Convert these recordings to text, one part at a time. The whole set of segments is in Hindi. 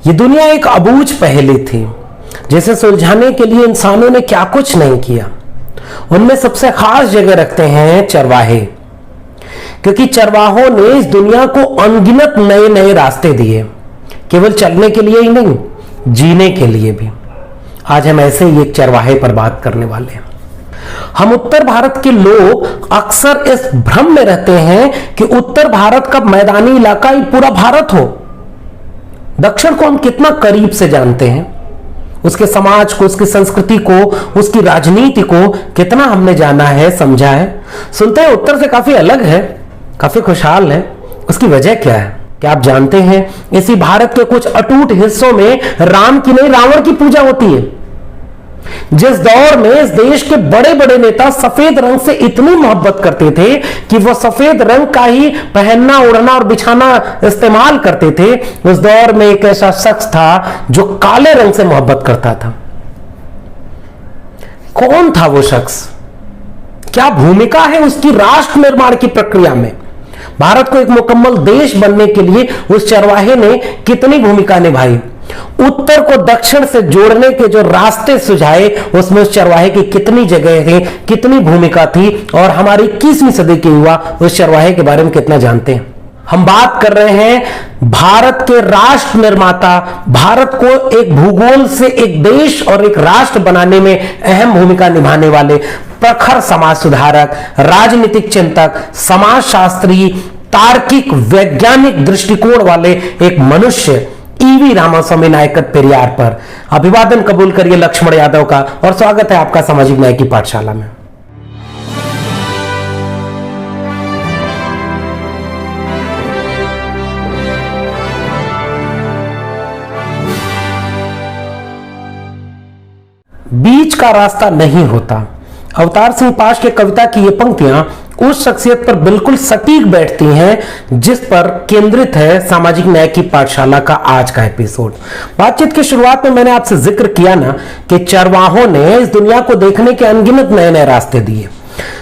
ये दुनिया एक अबूझ पहेली थी जिसे सुलझाने के लिए इंसानों ने क्या कुछ नहीं किया। उनमें सबसे खास जगह रखते हैं चरवाहे, क्योंकि चरवाहों ने इस दुनिया को अनगिनत नए नए रास्ते दिए, केवल चलने के लिए ही नहीं, जीने के लिए भी। आज हम ऐसे ही एक चरवाहे पर बात करने वाले हैं। हम उत्तर भारत के लोग अक्सर इस भ्रम में रहते हैं कि उत्तर भारत का मैदानी इलाका ही पूरा भारत हो। दक्षिण को हम कितना करीब से जानते हैं, उसके समाज को, उसकी संस्कृति को, उसकी राजनीति को कितना हमने जाना है, समझा है। सुनते हैं उत्तर से काफी अलग है, काफी खुशहाल है। उसकी वजह क्या है? क्या आप जानते हैं इसी भारत के कुछ अटूट हिस्सों में राम की नहीं रावण की पूजा होती है। जिस दौर में इस देश के बड़े बड़े नेता सफेद रंग से इतनी मोहब्बत करते थे कि वो सफेद रंग का ही पहनना, ओढ़ना और बिछाना इस्तेमाल करते थे, उस दौर में एक ऐसा शख्स था जो काले रंग से मोहब्बत करता था। कौन था वो शख्स? क्या भूमिका है उसकी राष्ट्र निर्माण की प्रक्रिया में? भारत को एक मुकम्मल देश बनने के लिए उस चरवाहे ने कितनी भूमिका निभाई? उत्तर को दक्षिण से जोड़ने के जो रास्ते सुझाए, उसमें उस चरवाहे की कितनी जगह है, कितनी भूमिका थी, और हमारी 21वीं सदी के युवा उस चरवाहे के बारे में कितना जानते हैं? हम बात कर रहे हैं भारत के राष्ट्र निर्माता, भारत को एक भूगोल से एक देश और एक राष्ट्र बनाने में अहम भूमिका निभाने वाले प्रखर समाज सुधारक, राजनीतिक चिंतक, समाजशास्त्री, तार्किक वैज्ञानिक दृष्टिकोण वाले एक मनुष्य ईवी रामास्वामी नायकर पेरियार पर अभिवादन कबूल करिए लक्ष्मण यादव का, और स्वागत है आपका सामाजिक न्याय की पाठशाला में। बीच का रास्ता नहीं होता। अवतार सिंह पाश के कविता की ये पंक्तियां उस शख्सियत पर बिल्कुल सटीक बैठती हैं जिस पर केंद्रित है सामाजिक न्याय की पाठशाला का आज का एपिसोड। बातचीत की शुरुआत में मैंने आपसे जिक्र किया ना कि चरवाहों ने इस दुनिया को देखने के अनगिनत नए नए रास्ते दिए।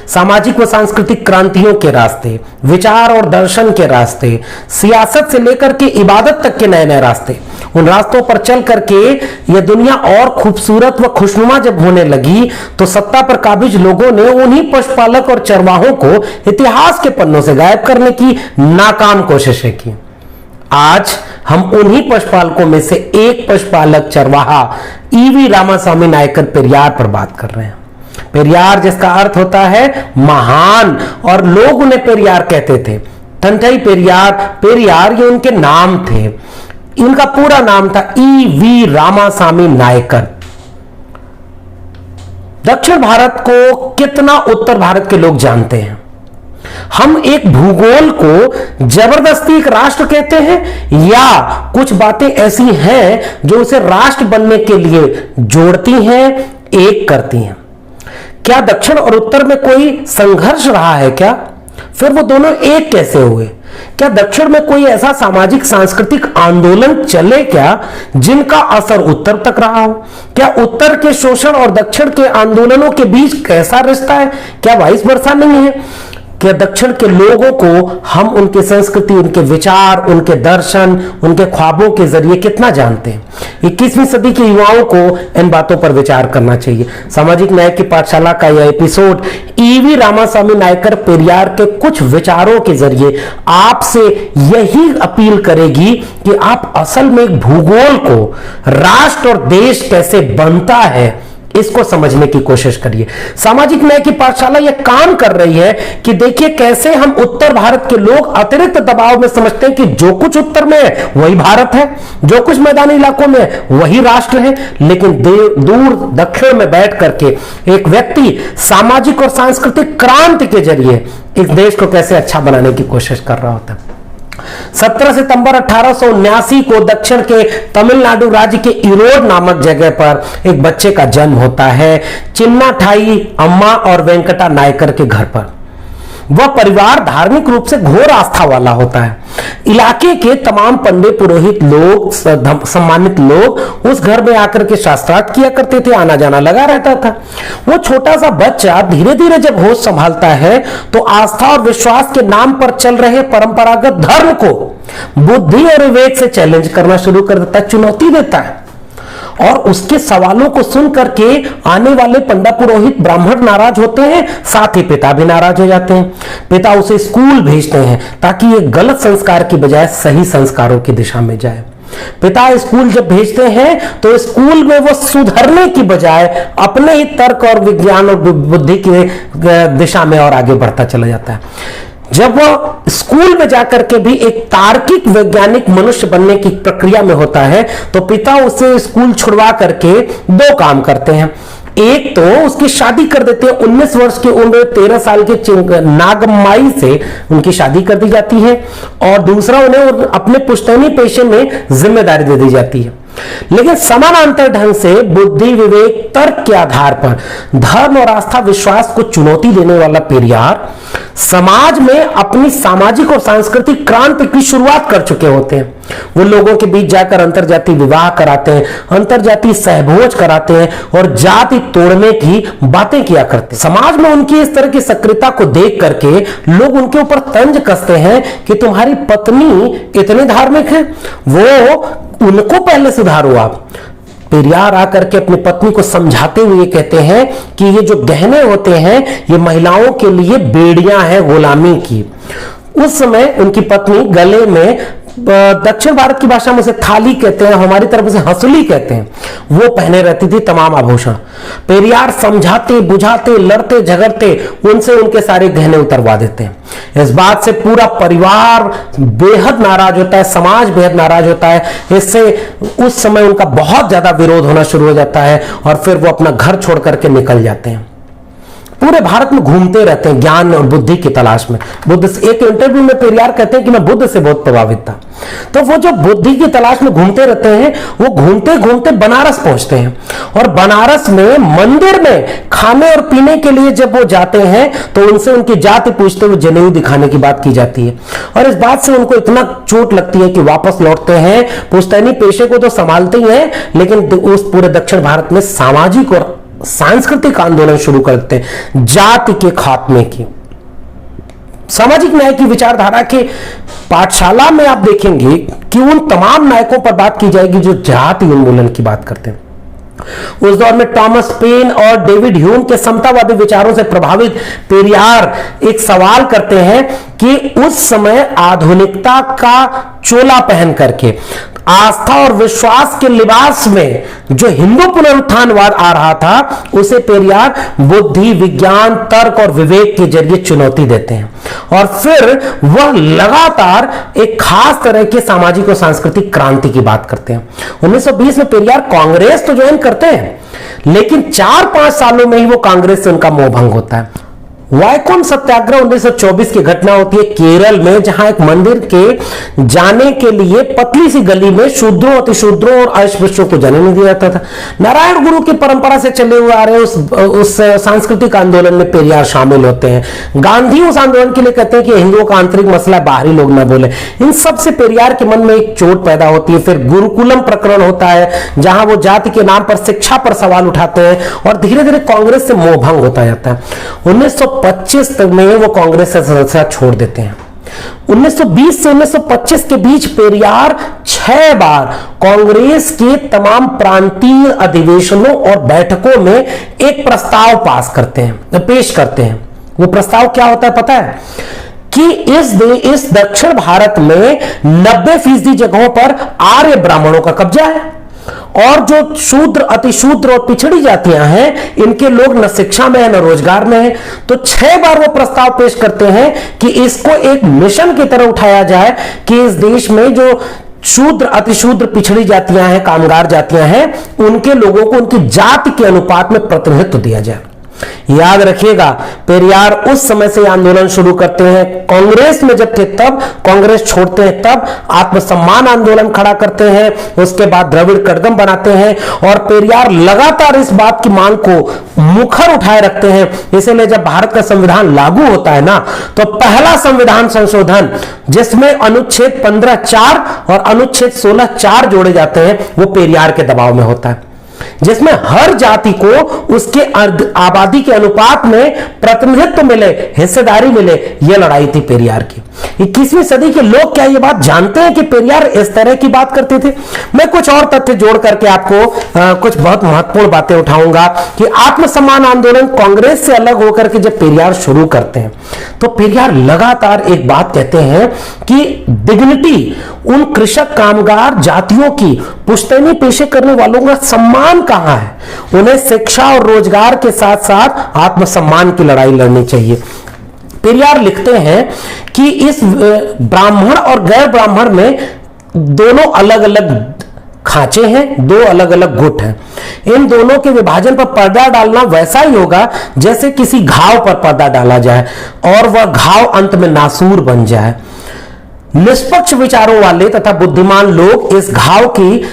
सामाजिक व सांस्कृतिक क्रांतियों के रास्ते, विचार और दर्शन के रास्ते, सियासत से लेकर के इबादत तक के नए नए रास्ते। उन रास्तों पर चल करके यह दुनिया और खूबसूरत व खुशनुमा जब होने लगी तो सत्ता पर काबिज लोगों ने उन्हीं पशुपालक और चरवाहों को इतिहास के पन्नों से गायब करने की नाकाम कोशिशें की। आज हम उन्हीं पशुपालकों में से एक पशुपालक चरवाहा ईवी रामास्वामी नायकर पेरियार पर बात कर रहे हैं। पेरियार जिसका अर्थ होता है महान, और लोग उन्हें पेरियार कहते थे। ठंठई पेरियार, पेरियार ये उनके नाम थे। इनका पूरा नाम था ईवी रामास्वामी नायकर। दक्षिण भारत को कितना उत्तर भारत के लोग जानते हैं? हम एक भूगोल को जबरदस्ती एक राष्ट्र कहते हैं, या कुछ बातें ऐसी हैं जो उसे राष्ट्र बनने के लिए जोड़ती हैं, एक करती हैं? क्या दक्षिण और उत्तर में कोई संघर्ष रहा है क्या? फिर वो दोनों एक कैसे हुए? क्या दक्षिण में कोई ऐसा सामाजिक सांस्कृतिक आंदोलन चले क्या जिनका असर उत्तर तक रहा हो? क्या उत्तर के शोषण और दक्षिण के आंदोलनों के बीच कैसा रिश्ता है? क्या वाइस वर्सा नहीं है? क्या दक्षिण के लोगों को हम उनकी संस्कृति, उनके विचार, उनके दर्शन, उनके ख्वाबों के जरिए कितना जानते हैं? 21वीं सदी के युवाओं को इन बातों पर विचार करना चाहिए। सामाजिक न्याय की पाठशाला का यह एपिसोड ईवी रामास्वामी नायकर पेरियार के कुछ विचारों के जरिए आपसे यही अपील करेगी कि आप असल में एक भूगोल को, राष्ट्र और देश कैसे बनता है, इसको समझने की कोशिश करिए। सामाजिक न्याय की पाठशाला यह काम कर रही है कि देखिए कैसे हम उत्तर भारत के लोग अतिरिक्त दबाव में समझते हैं कि जो कुछ उत्तर में है वही भारत है, जो कुछ मैदानी इलाकों में है वही राष्ट्र है, लेकिन दूर दक्षिण में बैठ करके एक व्यक्ति सामाजिक और सांस्कृतिक क्रांति के जरिए इस देश को कैसे अच्छा बनाने की कोशिश कर रहा होता है। 17 सितंबर 1879 को दक्षिण के तमिलनाडु राज्य के इरोड नामक जगह पर एक बच्चे का जन्म होता है, चिन्नाठाई अम्मा और वेंकटा नायकर के घर पर। वह परिवार धार्मिक रूप से घोर आस्था वाला होता है। इलाके के तमाम पंडे पुरोहित लोग, सम्मानित लोग उस घर में आकर के शास्त्रार्थ किया करते थे, आना जाना लगा रहता था। वो छोटा सा बच्चा धीरे धीरे जब होश संभालता है तो आस्था और विश्वास के नाम पर चल रहे परंपरागत धर्म को बुद्धि और विवेक से चैलेंज करना शुरू कर देता है, चुनौती देता है। और उसके सवालों को सुन करके आने वाले पंडा पुरोहित ब्राह्मण नाराज होते हैं, साथ ही पिता भी नाराज हो जाते हैं। पिता उसे स्कूल भेजते हैं ताकि ये गलत संस्कार की बजाय सही संस्कारों की दिशा में जाए। पिता स्कूल जब भेजते हैं तो स्कूल में वो सुधरने की बजाय अपने ही तर्क और विज्ञान और बुद्धि की दिशा में और आगे बढ़ता चला जाता है। जब वो स्कूल में जाकर के भी एक तार्किक वैज्ञानिक मनुष्य बनने की प्रक्रिया में होता है तो पिता उसे स्कूल छुड़वा करके दो काम करते हैं। एक तो उसकी शादी कर देते हैं, 19 वर्ष की उम्र 13 साल के नागम्माई से उनकी शादी कर दी जाती है, और दूसरा उन्हें अपने पुश्तैनी पेशे में जिम्मेदारी दे दी जाती है। लेकिन समानांतर ढंग से बुद्धि विवेक तर्क के आधार पर धर्म और आस्था विश्वास को चुनौती देने वाला पेरियार समाज में अपनी सामाजिक और सांस्कृतिक क्रांति की शुरुआत कर चुके होते हैं। वो लोगों के बीच जाकर अंतरजातीय विवाह कराते हैं, अंतरजातीय सहभोज कराते हैं और जाति तोड़ने की बातें किया करते हैं। समाज में उनकी इस तरह की सक्रियता को देख करके लोग उनके ऊपर तंज कसते हैं कि तुम्हारी पत्नी इतने धार्मिक है, वो उनको पहले सुधारो आप। पेरियार आकर के अपनी पत्नी को समझाते हुए कहते हैं कि ये जो गहने होते हैं ये महिलाओं के लिए बेड़ियां हैं गुलामी की। उस समय उनकी पत्नी गले में, दक्षिण भारत की भाषा में उसे थाली कहते हैं, हमारी तरफ से हंसुली कहते हैं, वो पहने रहती थी तमाम आभूषण। पेरियार समझाते बुझाते लड़ते झगड़ते उनसे उनके सारे गहने उतरवा देते हैं। इस बात से पूरा परिवार बेहद नाराज होता है, समाज बेहद नाराज होता है। इससे उस समय उनका बहुत ज्यादा विरोध होना शुरू हो जाता है और फिर वो अपना घर छोड़ करके निकल जाते हैं। पूरे भारत में घूमते रहते हैं ज्ञान और बुद्धि की तलाश में। बुद्ध से, एक इंटरव्यू में पेरियार कहते हैं कि मैं बुद्ध से बहुत प्रभावित था। तो वो जो बुद्धि की तलाश में घूमते रहते हैं, वो घूमते घूमते बनारस पहुंचते हैं, और बनारस में मंदिर में खाने और पीने के लिए जब वो जाते हैं तो उनसे उनकी जाति पूछते हुए जनेऊ दिखाने की बात की जाती है। और इस बात से उनको इतना चोट लगती है कि वापस लौटते हैं। पुश्तैनी पेशे को तो संभालते ही हैं, लेकिन उस पूरे दक्षिण भारत में सामाजिक और सांस्कृतिक आंदोलन शुरू करते हैं जाति के खात्मे की। सामाजिक न्याय की विचारधारा के पाठशाला में आप देखेंगे कि उन तमाम नायकों पर बात की जाएगी जो जाति उन्मूलन की बात करते हैं। उस दौर में टॉमस पेन और डेविड ह्यूम के समतावादी विचारों से प्रभावित पेरियार एक सवाल करते हैं कि उस समय आधुनिकता का चोला पहन करके आस्था और विश्वास के लिबास में जो हिंदू पुनरुत्थानवाद आ रहा था उसे पेरियार बुद्धि विज्ञान तर्क और विवेक के जरिए चुनौती देते हैं, और फिर वह लगातार एक खास तरह के सामाजिक और सांस्कृतिक क्रांति की बात करते हैं। 1920 में पेरियार कांग्रेस तो ज्वाइन करते हैं, लेकिन 4-5 सालों में ही वो कांग्रेस से उनका मोहभंग होता है। वायकोन सत्याग्रह 1924 की घटना होती है केरल में, जहां एक मंदिर के जाने के लिए पतली सी गली में शूद्रों अतिशूद्रों और अस्पृश्यों को जाने नहीं दिया जाता था। नारायण गुरु की परंपरा से चले हुए आ रहे उस सांस्कृतिक आंदोलन में पेरियार शामिल होते हैं। गांधी उस आंदोलन के लिए कहते हैं कि हिंदुओं का आंतरिक मसला बाहरी लोग ना बोले। इन सब से पेरियार के मन में एक चोट पैदा होती है। फिर गुरुकुलम प्रकरण होता है, जहां वो जाति के नाम पर शिक्षा पर सवाल उठाते हैं, और धीरे धीरे कांग्रेस से मोहभंग होता जाता है। 1925 तक में वो कांग्रेस से सदस्यता छोड़ देते हैं। 1920 से 1925 के बीच पेरियार 6 बार कांग्रेस के तमाम प्रांतीय अधिवेशनों और बैठकों में एक प्रस्ताव पेश करते हैं। वो प्रस्ताव क्या होता है पता है? कि इस दक्षिण भारत में 90% जगहों पर आर्य ब्राह्मणों का कब्जा है, और जो शूद्र अतिशूद्र और पिछड़ी जातियां हैं इनके लोग न शिक्षा में है न रोजगार में है। तो 6 बार वो प्रस्ताव पेश करते हैं कि इसको एक मिशन की तरह उठाया जाए कि इस देश में जो शूद्र अतिशूद्र पिछड़ी जातियां हैं, कामगार जातियां हैं, उनके लोगों को उनकी जाति के अनुपात में प्रतिनिधित्व दिया जाए। याद रखिएगा, पेरियार उस समय से आंदोलन शुरू करते हैं, कांग्रेस में जब थे तब, कांग्रेस छोड़ते हैं तब आत्मसम्मान आंदोलन खड़ा करते हैं, उसके बाद द्रविड़ कड़गम बनाते हैं और पेरियार लगातार इस बात की मांग को मुखर उठाए रखते हैं। इसीलिए जब भारत का संविधान लागू होता है ना, तो पहला संविधान संशोधन जिसमें अनुच्छेद 15(4) और अनुच्छेद 16(4) जोड़े जाते हैं, वो पेरियार के दबाव में होता है, जिसमें हर जाति को उसके आबादी के अनुपात में प्रतिनिधित्व मिले, हिस्सेदारी मिले। यह लड़ाई थी पेरियार की। 21वीं सदी के लोग क्या ये बात जानते हैं कि पेरियार इस तरह की बात करते थे? मैं कुछ और तथ्य जोड़ करके आपको कुछ बहुत महत्वपूर्ण बातें उठाऊंगा कि आत्मसम्मान आंदोलन कांग्रेस से अलग होकर के जब पेरियार शुरू करते हैं, तो पेरियार लगातार एक बात कहते हैं कि डिग्निटी, उन कृषक कामगार जातियों की पुश्तैनी पेशे करने वालों का सम्मान कहां है? उन्हें शिक्षा और रोजगार के साथ साथ आत्मसम्मान की लड़ाई लड़नी चाहिए। पेरियार लिखते हैं कि इस ब्राह्मण और गैर ब्राह्मण में दोनों अलग अलग खांचे हैं, दो अलग अलग गुट हैं। इन दोनों के विभाजन पर पर्दा डालना वैसा ही होगा जैसे किसी घाव पर पर्दा डाला जाए और वह घाव अंत में नासूर बन जाए। निष्पक्ष विचारों वाले तथा बुद्धिमान लोग इस घाव की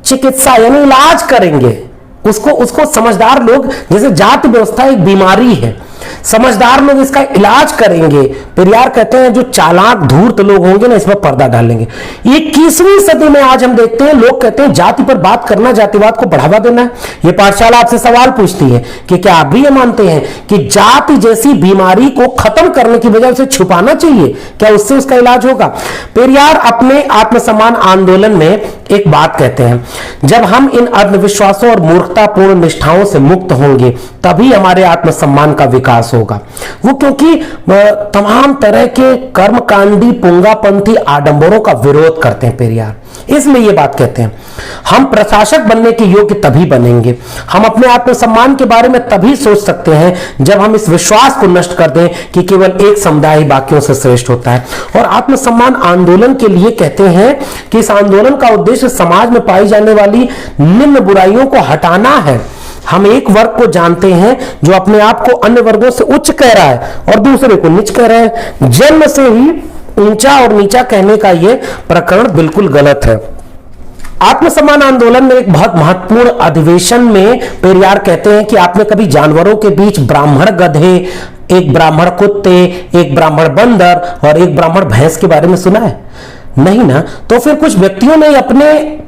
चिकित्सा यानी इलाज करेंगे। उसको समझदार लोग, जैसे जाति व्यवस्था एक बीमारी है, समझदार लोग इसका इलाज करेंगे। पेरियार कहते हैं जो चालाक धूर्त लोग होंगे ना, इसमें पर्दा डालेंगे। 21वीं सदी में आज हम देखते हैं लोग कहते हैं जाति पर बात करना जातिवाद को बढ़ावा देना है। ये पाठशाला आपसे सवाल पूछती है कि क्या आप भी ये मानते हैं कि जाति जैसी बीमारी को खत्म करने की बजाय उसे छुपाना चाहिए? क्या उससे उसका इलाज होगा? पेरियार अपने आत्मसम्मान आंदोलन में एक बात कहते हैं, जब हम इन अंधविश्वासों और मूर्खतापूर्ण निष्ठाओं से मुक्त होंगे तभी हमारे आत्मसम्मान का विकास होगा। वो क्योंकि तमाम तरह के कर्मकांडी पुंगापंथी आडंबरों का विरोध करते हैं पेरियार, इसलिए ये बात कहते हैं। हम प्रशासक बनने के योग्य तभी बनेंगे, हम अपने आत्मसम्मान के बारे में तभी सोच सकते हैं जब हम इस विश्वास को नष्ट कर दें कि केवल एक समुदाय बाकियों से श्रेष्ठ होता है। और आत्मसम्मान आंदोलन के लिए कहते हैं कि इस आंदोलन का उद्देश्य समाज में पाई जाने वाली निम्न बुराइयों को हटाना है। हम एक वर्ग को जानते हैं जो अपने आप को अन्य वर्गों से उच्च कह रहा है और दूसरे को नीच कह रहा है। जन्म से ही ऊंचा और नीचा कहने का यह प्रकरण बिल्कुल गलत है। आत्मसम्मान आंदोलन में एक बहुत महत्वपूर्ण अधिवेशन में पेरियार कहते हैं कि आपने कभी जानवरों के बीच ब्राह्मण गधे, एक ब्राह्मण कुत्ते, एक ब्राह्मण बंदर और एक ब्राह्मण भैंस के बारे में सुना है? नहीं ना। तो फिर कुछ व्यक्तियों ने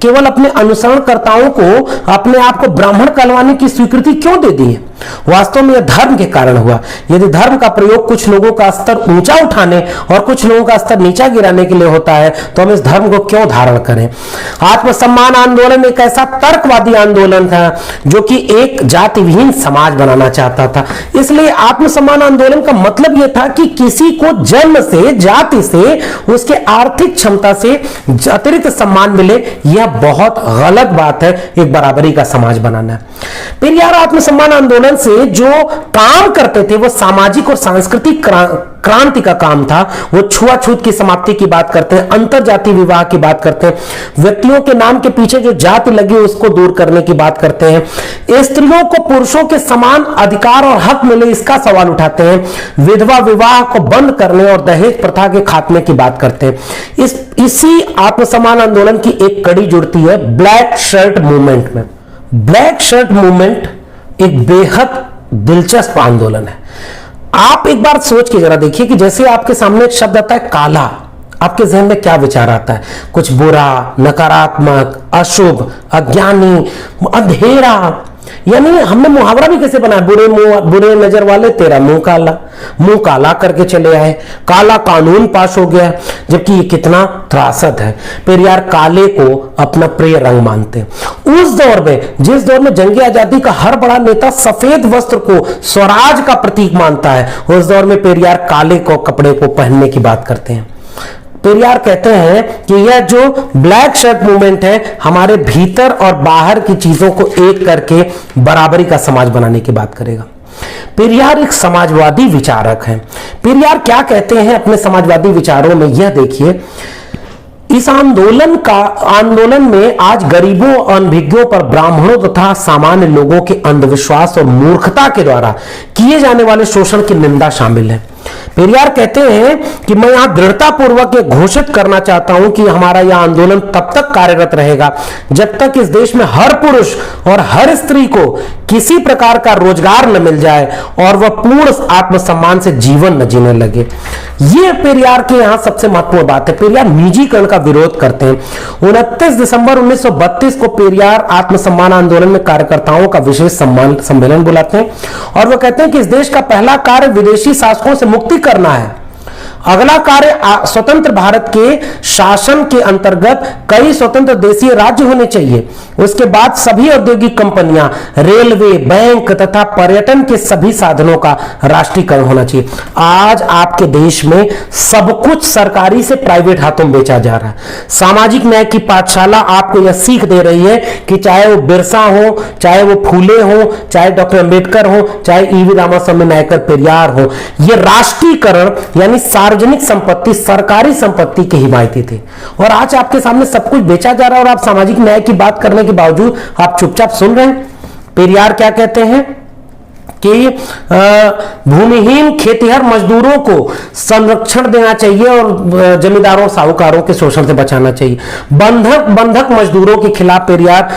केवल अपने अनुसरणकर्ताओं को अपने आप को ब्राह्मण कहलवाने की स्वीकृति क्यों दे दी है? वास्तव में यह धर्म के कारण हुआ। यदि धर्म का प्रयोग कुछ लोगों का स्तर ऊंचा उठाने और कुछ लोगों का स्तर नीचा गिराने के लिए होता है तो हम इस धर्म को क्यों धारण करें? आत्मसम्मान आंदोलन एक ऐसा तर्कवादी आंदोलन था जो कि एक जाति विहीन समाज बनाना चाहता था। इसलिए आत्मसम्मान आंदोलन का मतलब यह था कि किसी को जन्म से, जाति से, उसके आर्थिक क्षमता से अतिरिक्त सम्मान मिले। यह बहुत गलत बात है। एक बराबरी का समाज बनाना है। पेरियार आत्मसम्मान आंदोलन से जो काम करते थे वो सामाजिक और सांस्कृतिक क्रांति का काम था। वो छुआछूत की समाप्ति की बात करते हैं, अंतर जाति विवाह की बात करते हैं, व्यक्तियों के नाम के पीछे जो जाति लगी उसको दूर करने की बात करते हैं, स्त्रियों को पुरुषों के समान अधिकार और हक मिले इसका सवाल उठाते हैं, विधवा विवाह को बंद करने और दहेज प्रथा के खात्मे की बात करते हैं। इसी आत्मसम्मान आंदोलन की एक कड़ी जुड़ती है ब्लैक शर्ट मूवमेंट में। ब्लैक शर्ट मूवमेंट एक बेहद दिलचस्प आंदोलन है। आप एक बार सोच के जरा देखिए कि जैसे आपके सामने एक शब्द आता है काला, आपके जहन में क्या विचार आता है? कुछ बुरा, नकारात्मक, अशुभ, अज्ञानी, अंधेरा। यानी हमने मुहावरा भी कैसे बनाया, बुरे नजर वाले तेरा मुंह काला करके चले आए। काला कानून पास हो गया, जबकि ये कितना त्रासद है। पेरियार काले को अपना प्रिय रंग मानते। उस दौर में, जिस दौर में जंगे आजादी का हर बड़ा नेता सफेद वस्त्र को स्वराज का प्रतीक मानता है, उस दौर में पेरियार काले को कपड़े को पहनने की बात करते हैं। पेरियार कहते हैं कि यह जो ब्लैक शर्ट मूवमेंट है हमारे भीतर और बाहर की चीजों को एक करके बराबरी का समाज बनाने की बात करेगा। पेरियार एक समाजवादी विचारक हैं। पेरियार क्या कहते हैं अपने समाजवादी विचारों में, यह देखिए। इस आंदोलन में आज गरीबों, अनभिज्ञों पर ब्राह्मणों तथा सामान्य लोगों के अंधविश्वास और मूर्खता के द्वारा किए जाने वाले शोषण की निंदा शामिल है। पेरियार कहते हैं कि मैं यहां दृढ़ता पूर्वक ये घोषित करना चाहता हूं कि हमारा यह आंदोलन तब तक कार्यरत रहेगा जब तक इस देश में हर पुरुष और हर स्त्री को किसी प्रकार का रोजगार न मिल जाए और वह पूर्ण आत्मसम्मान से जीवन न जीने लगे। यह पेरियार के यहां सबसे महत्वपूर्ण बात है। पेरियार निजीकरण का विरोध करते हैं। 29 दिसंबर 1932 को पेरियार आत्मसम्मान आंदोलन में कार्यकर्ताओं का विशेष सम्मेलन बुलाते हैं और वह कहते हैं कि इस देश का पहला कार्य विदेशी शासकों से मुक्ति करना है। अगला कार्य स्वतंत्र भारत के शासन के अंतर्गत कई स्वतंत्र देशीय राज्य होने चाहिए। उसके बाद सभी औद्योगिक कंपनियां, रेलवे, बैंक तथा पर्यटन के सभी साधनों का राष्ट्रीयकरण होना चाहिए। आज आपके देश में सब कुछ सरकारी से प्राइवेट हाथों में बेचा जा रहा है। सामाजिक न्याय की पाठशाला आपको यह सीख दे रही है कि चाहे वो बिरसा हो, चाहे वो फूले हो, चाहे डॉक्टर अंबेडकर हो, चाहे ईवी रामास्वामी नायकर पेरियार हो, यह राष्ट्रीयकरण यानी सार्वजनिक संपत्ति, सरकारी संपत्ति के हिमायती थे। और आज आपके सामने सब कुछ बेचा जा रहा है और आप सामाजिक न्याय की बात करने के बावजूद आप चुपचाप सुन रहे हैं। पेरियार क्या कहते हैं कि भूमिहीन खेतिहर मजदूरों को संरक्षण देना चाहिए और जमींदारों, साहूकारों के शोषण से बचाना चाहिए। बंधक मजदूरों के खिलाफ पेरियार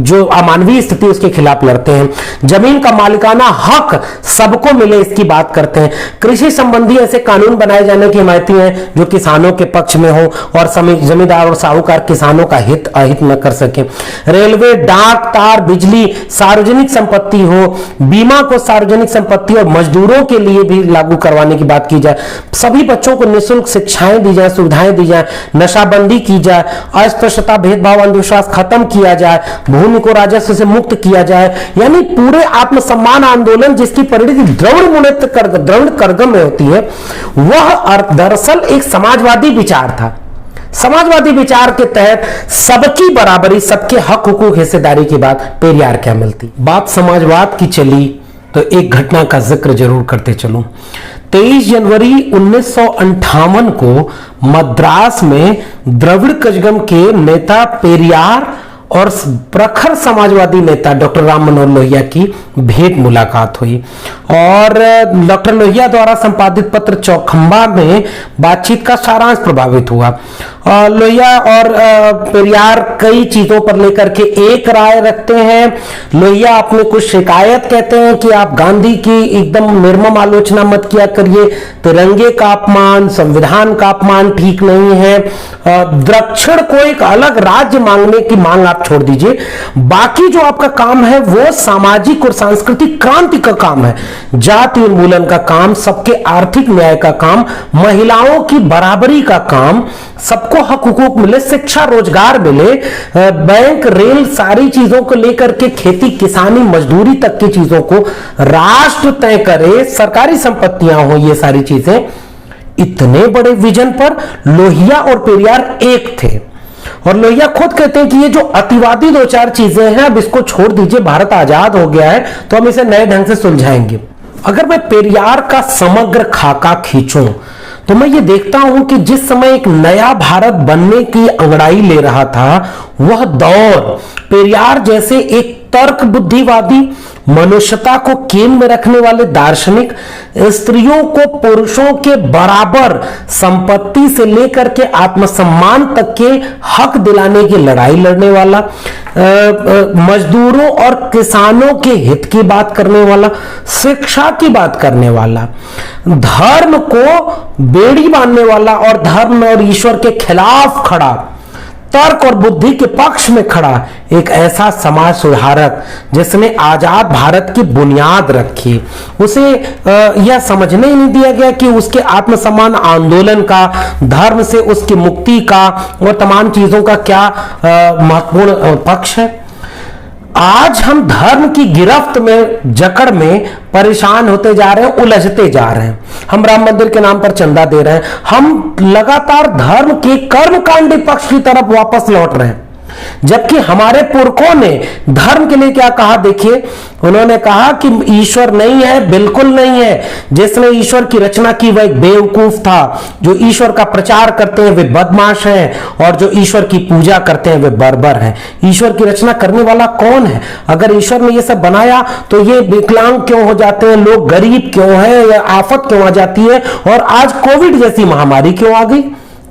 जो अमानवीय स्थिति उसके खिलाफ लड़ते हैं। जमीन का मालिकाना हक सबको मिले इसकी बात करते हैं। कृषि संबंधी ऐसे कानून बनाए जाने की हिमायती हैं जो किसानों के पक्ष में हो और जमींदार और साहूकार किसानों का हित अहित न कर सके। रेलवे, डाक, तार, बिजली सार्वजनिक संपत्ति हो। बीमा को सार्वजनिक संपत्ति और मजदूरों के लिए भी लागू करवाने की बात की जाए। सभी बच्चों को निःशुल्क शिक्षाएं दी जाए, सुविधाएं दी जाए, नशाबंदी की जाए, अस्पृश्यता, भेदभाव, अंधविश्वास खत्म किया जाए, भूमि को राजस्व से मुक्त किया जाए। यानी पूरे आत्मसम्मान आंदोलन जिसकी परिणति द्रविड़ करगम में होती है, वह दरअसल एक समाजवादी विचार था। समाजवादी विचार के तहत सबकी बराबरी, सबके हक हुकूक हिस्सेदारी की बात पेरियार क्या मिलती। बात समाजवाद की चली तो एक घटना का जिक्र जरूर करते चलूं। 23 जनवरी 1958 को मद्रास में द्रविड़ कजगम के नेता पेरियार और प्रखर समाजवादी नेता डॉक्टर राम मनोहर लोहिया की भेंट मुलाकात हुई और डॉक्टर लोहिया द्वारा संपादित पत्र चौखंबा में बातचीत का सारांश प्रभावित हुआ। लोहिया और पेरियार कई चीजों पर लेकर के एक राय रखते हैं। लोहिया अपने कुछ शिकायत कहते हैं कि आप गांधी की एकदम निर्मम आलोचना मत किया करिए, तिरंगे का अपमान, संविधान का अपमान ठीक नहीं है। दक्षिण को एक अलग राज्य मांगने की मांग आप छोड़ दीजिए, बाकी जो आपका काम है वो सामाजिक और सांस्कृतिक क्रांति का काम है, जाति उन्मूलन का काम, सबके आर्थिक न्याय का काम, महिलाओं की बराबरी का काम, सबको हक हुकूक मिले, शिक्षा रोजगार मिले, बैंक, रेल, सारी चीजों को लेकर के खेती, किसानी, मजदूरी तक की चीजों को राष्ट्र तय करे, सरकारी संपत्तियां हो, ये सारी चीजें। इतने बड़े विजन पर लोहिया और पेरियार एक थे और लोहिया खुद कहते हैं कि ये जो अतिवादी दो चार चीजें हैं अब इसको छोड़ दीजिए, भारत आजाद हो गया है तो हम इसे नए ढंग से सुलझाएंगे। अगर मैं पेरियार का समग्र खाका खींचूं तो मैं ये देखता हूं कि जिस समय एक नया भारत बनने की अंगड़ाई ले रहा था, वह दौर पेरियार जैसे एक तर्क बुद्धिवादी, मनुष्यता को केंद्र में रखने वाले दार्शनिक, स्त्रियों को पुरुषों के बराबर संपत्ति से लेकर के आत्मसम्मान तक के हक दिलाने की लड़ाई लड़ने वाला, मजदूरों और किसानों के हित की बात करने वाला, शिक्षा की बात करने वाला, धर्म को बेड़ी बांधने वाला और धर्म और ईश्वर के खिलाफ खड़ा, तर्क और बुद्धि के पक्ष में खड़ा एक ऐसा समाज सुधारक जिसने आजाद भारत की बुनियाद रखी। उसे यह समझने ही नहीं दिया गया कि उसके आत्मसम्मान आंदोलन का, धर्म से उसकी मुक्ति का और तमाम चीजों का क्या महत्वपूर्ण पक्ष है। आज हम धर्म की गिरफ्त में, जकड़ में परेशान होते जा रहे हैं, उलझते जा रहे हैं। हम राम मंदिर के नाम पर चंदा दे रहे हैं, हम लगातार धर्म के कर्मकांडी पक्ष की तरफ वापस लौट रहे हैं। जबकि हमारे पुरखों ने धर्म के लिए क्या कहा, देखिए उन्होंने कहा कि ईश्वर नहीं है, बिल्कुल नहीं है। जिसने ईश्वर की रचना की वह एक बेवकूफ था। जो ईश्वर का प्रचार करते हैं वे बदमाश हैं, और जो ईश्वर की पूजा करते हैं वे बर्बर हैं। ईश्वर की रचना करने वाला कौन है? अगर ईश्वर ने ये सब बनाया तो ये विकलांग क्यों हो जाते हैं, लोग गरीब क्यों है, या आफत क्यों आ जाती है, और आज कोविड जैसी महामारी क्यों आ गई?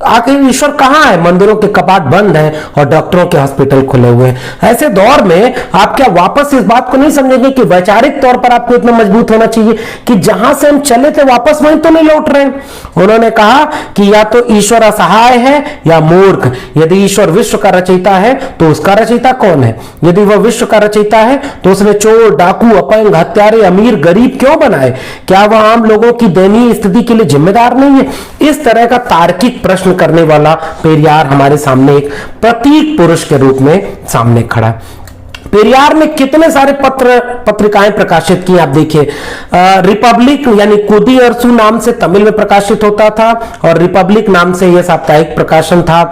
आखिर ईश्वर कहां है? मंदिरों के कपाट बंद हैं और डॉक्टरों के हॉस्पिटल खुले हुए हैं। ऐसे दौर में आप क्या वापस इस बात को नहीं समझेंगे कि वैचारिक तौर पर आपको इतना मजबूत होना चाहिए कि जहां से हम चले थे वापस वहीं तो नहीं लौट रहे हैं? उन्होंने कहा कि या तो ईश्वर असहाय है या मूर्ख। यदि ईश्वर विश्व का रचयिता है तो उसका रचयिता कौन है? यदि वह विश्व का रचयिता है तो उसने चोर, डाकू, अपंग, हत्यारे, अमीर, गरीब क्यों बनाए? क्या वह आम लोगों की दयनीय स्थिति के लिए जिम्मेदार नहीं है? इस तरह का तार्किक प्रश्न करने वाला पेरियार हमारे सामने एक प्रतीक पुरुष के रूप में सामने खड़ा। पेरियार ने कितने सारे पत्रिकाएं प्रकाशित की आप देखिए। रिपब्लिक यानी कुदी अरसू नाम से तमिल में प्रकाशित होता था, और रिपब्लिक नाम से यह साप्ताहिक प्रकाशन था।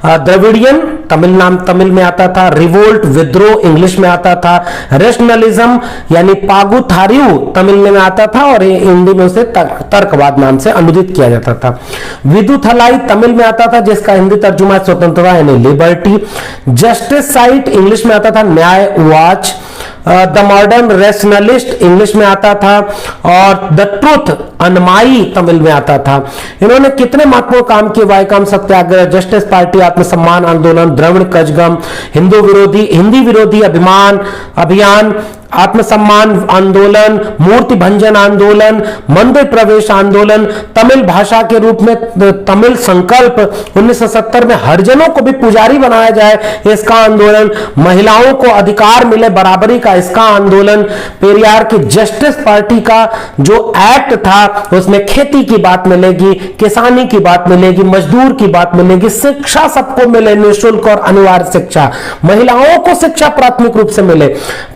द्रविडियन तमिल में आता था। रिवोल्ट विद्रोह इंग्लिश में आता था। रेशनलिज्म यानी पागुथारियु तमिल में आता था, और हिंदी में उसे तर्कवाद नाम से अनुदित किया जाता था। विदुथलाई तमिल में आता था, जिसका हिंदी तर्जुमा स्वतंत्रता यानी लिबर्टी। जस्टिस साइट इंग्लिश में आता था, न्याय watch. The modern rationalist English में आता था, और द ट्रुथ अनमाई तमिल में आता था। इन्होंने कितने महत्वपूर्ण काम किए? वायकम सत्याग्रह, जस्टिस पार्टी, आत्मसम्मान आंदोलन, द्रविड़ कजगम, हिंदी विरोधी अभियान, आत्मसम्मान आंदोलन, मूर्ति भंजन आंदोलन, मंदिर प्रवेश आंदोलन, तमिल भाषा के रूप में तमिल संकल्प 1970 में हरिजनों को भी पुजारी बनाया जाए इसका आंदोलन, महिलाओं को अधिकार मिले बराबरी का इसका आंदोलन। पेरियार की जस्टिस पार्टी का जो एक्ट था उसमें खेती की बात मिलेगी, किसानी की बात मिलेगी, मजदूर की बात मिलेगी, शिक्षा सबको मिले, निःशुल्क और अनिवार्य शिक्षा, महिलाओं को शिक्षा प्राथमिक रूप से मिले,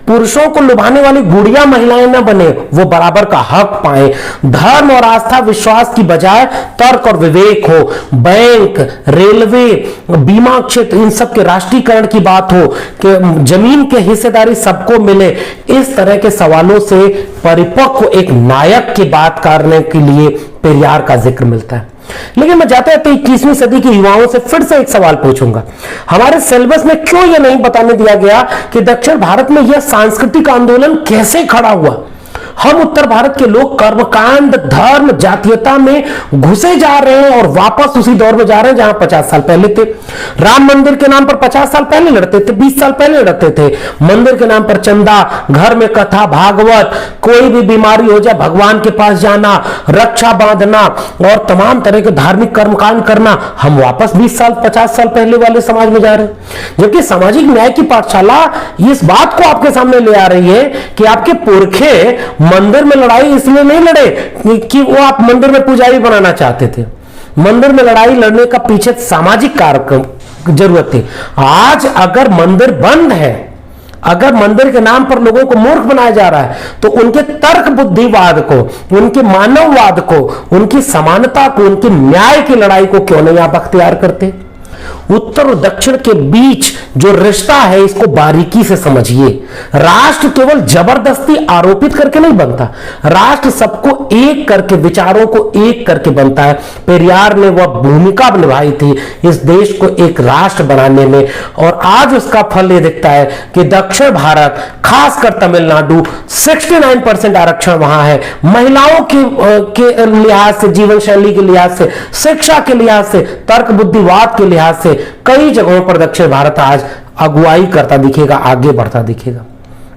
पुरुषों को लुभाने वाली गुड़िया महिलाएं न बने, वो बराबर का हक पाए, धर्म और आस्था विश्वास की बजाय तर्क और विवेक हो, बैंक, रेलवे, बीमा क्षेत्र इन सब के राष्ट्रीयकरण की बात हो, कि जमीन के हिस्सेदारी सबको मिले। इस तरह के सवालों से परिपक्व एक नायक की बात करने के लिए पेरियार का जिक्र मिलता है। लेकिन मैं जाते जाते 21वीं सदी के युवाओं से फिर से एक सवाल पूछूंगा, हमारे सिलेबस में क्यों यह नहीं बताने दिया गया कि दक्षिण भारत में यह सांस्कृतिक आंदोलन कैसे खड़ा हुआ? हम उत्तर भारत के लोग कर्मकांड, धर्म, जातीयता में घुसे जा रहे हैं और वापस उसी दौर में जा रहे हैं जहां 50 साल पहले थे। राम मंदिर के नाम पर 50 साल पहले लड़ते थे, 20 साल पहले लड़ते थे। मंदिर के नाम पर चंदा, घर में कथा, भागवत, कोई भी बीमारी हो जाए भगवान के पास जाना, रक्षा बांधना और तमाम तरह के धार्मिक कर्मकांड करना, हम वापस 20 साल 50 साल पहले वाले समाज में जा रहे हैं। जबकि सामाजिक न्याय की पाठशाला इस बात को आपके सामने ले आ रही है कि आपके पुरखे मंदिर में लड़ाई इसलिए नहीं लड़े कि वो आप मंदिर में पुजारी बनाना चाहते थे। मंदिर में लड़ाई लड़ने का पीछे सामाजिक कार्यक्रम जरूरत थी। आज अगर मंदिर बंद है, अगर मंदिर के नाम पर लोगों को मूर्ख बनाया जा रहा है, तो उनके तर्क बुद्धिवाद को, उनके मानववाद को, उनकी समानता को, उनकी न्याय की लड़ाई को क्यों नहीं आप अख्तियार करते? उत्तर और दक्षिण के बीच जो रिश्ता है इसको बारीकी से समझिए। राष्ट्र केवल जबरदस्ती आरोपित करके नहीं बनता, राष्ट्र सबको एक करके, विचारों को एक करके बनता है। पेरियार ने वह भूमिका निभाई थी इस देश को एक राष्ट्र बनाने में, और आज उसका फल यह दिखता है कि दक्षिण भारत, खासकर तमिलनाडु, 69% आरक्षण वहां है। महिलाओं के लिहाज से, जीवन शैली के लिहाज से, शिक्षा के लिहाज से, तर्क बुद्धिवाद के लिहाज से कई जगहों पर दक्षिण भारत आज अगुवाई करता दिखेगा, आगे बढ़ता दिखेगा।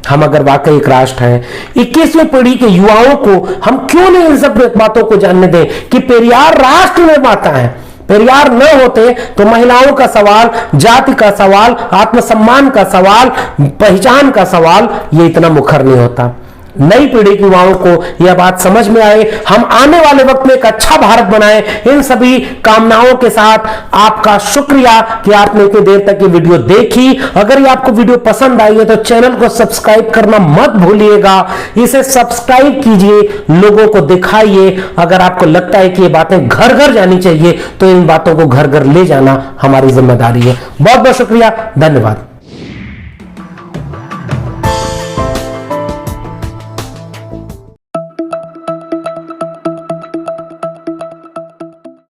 हम अगर वाकई एक राष्ट्र हैं, 21वीं पीढ़ी के युवाओं को हम क्यों नहीं इन सब बातों को जानने दें कि पेरियार राष्ट्र निर्माता है। पेरियार न होते तो महिलाओं का सवाल, जाति का सवाल, आत्मसम्मान का सवाल, पहचान का सवाल ये इतना मुखर नहीं होता। नई पीढ़ी के युवाओं को यह बात समझ में आए, हम आने वाले वक्त में एक अच्छा भारत बनाएं। इन सभी कामनाओं के साथ आपका शुक्रिया कि आपने इतनी देर तक ये वीडियो देखी। अगर ये आपको वीडियो पसंद आई है तो चैनल को सब्सक्राइब करना मत भूलिएगा। इसे सब्सक्राइब कीजिए, लोगों को दिखाइए। अगर आपको लगता है कि ये बातें घर घर जानी चाहिए तो इन बातों को घर घर ले जाना हमारी जिम्मेदारी है। बहुत बहुत शुक्रिया, धन्यवाद।